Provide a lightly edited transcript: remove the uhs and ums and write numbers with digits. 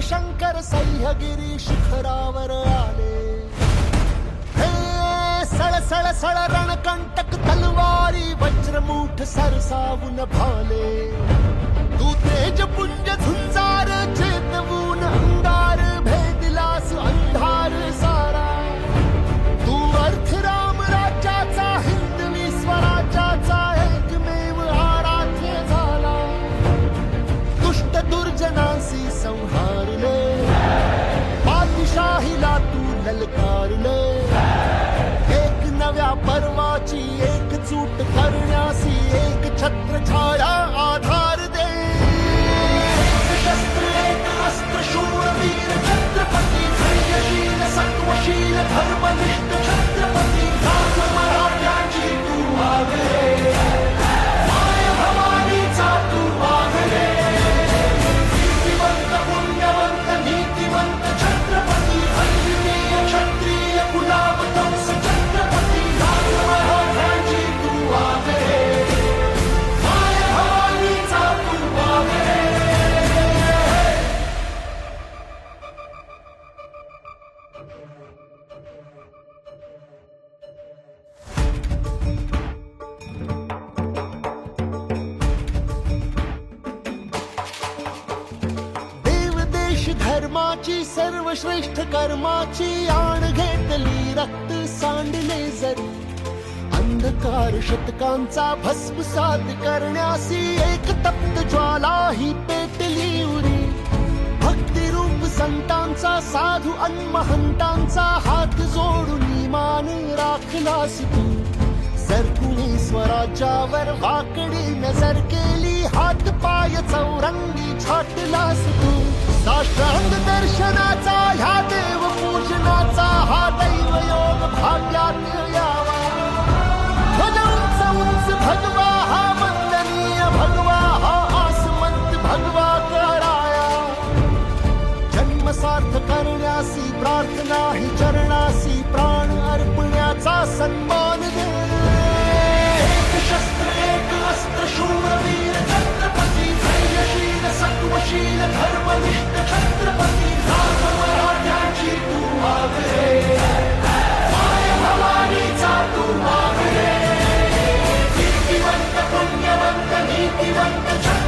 शंकर सह्यागिरी शिखरावर आले. हे सळसळ सळ रणकंटक तलवारी वज्रमूठ सरसावून भाले. तू तेजपुंज झुंजार चेतवून अंगार भेदिलास अंधार सारा. तू अर्थ राम राज्याचा हिंदवी स्वराज्याचा एकमेव आराध्य झाला. दुष्ट दुर्जनांसी संहारले, पातशाहीला तू ललकारले. एक नव्या पर्वाची एकजूट करण्यासी एक छत्र छाया आधार दे. एक शस्त्र एक अस्त्र शूरवीर छत्रपती, धैर्यशील सत्वशील धर्मनिष्ठ छत्रपती. गाज मराठ्यांची तू वागले, माय भवानीचा तू वागले. कीर्तिवंत पुण्यवंत नीतिवंत छत्रपती, अद्वितीय क्षत्रिय कुलावतंस छत्रपती. गाज मराठ्यांची तू वागले, माय भवानीचा तू वागले. देव देश धर्माची सर्वश्रेष्ठ कर्माची आण घेतली रक्त सांडले जरी. अंधकार शतकांचा भस्मसात करण्यासी एक तप्त ज्वाला ही पेटली उरी. भक्तिरूप संतांचा साधू अन्महंतांचा हात जोडून मान राखलास तू. सरकुणी स्वराज्यावर वाकडी नजर केली, हात पाय चौरंगी छाटलास तू. साष्टांग दर्शनाचा ह्या देव पूजनाचा हा दैव योग भाग्यात यावा. ध्वज उंच उंच भगवा हा वंदनीय भगवा, हा आसमंत भगवा कराया. जन्म सार्थ करण्यासी प्रार्थना ही चरणासी प्राण अर्पण्याचा सन्मान दे. एक शस्त्र एक अस्त्र शूरवीर छत्रपती, धैर्यशील सत्वशील धर्मनिष्ठ छत्रपती. गाज मराठ्यांची तू वागले, माय भवानीचा तू वागले. कीर्तिवंत पुण्यवंत नीतिवंत छत्रपती.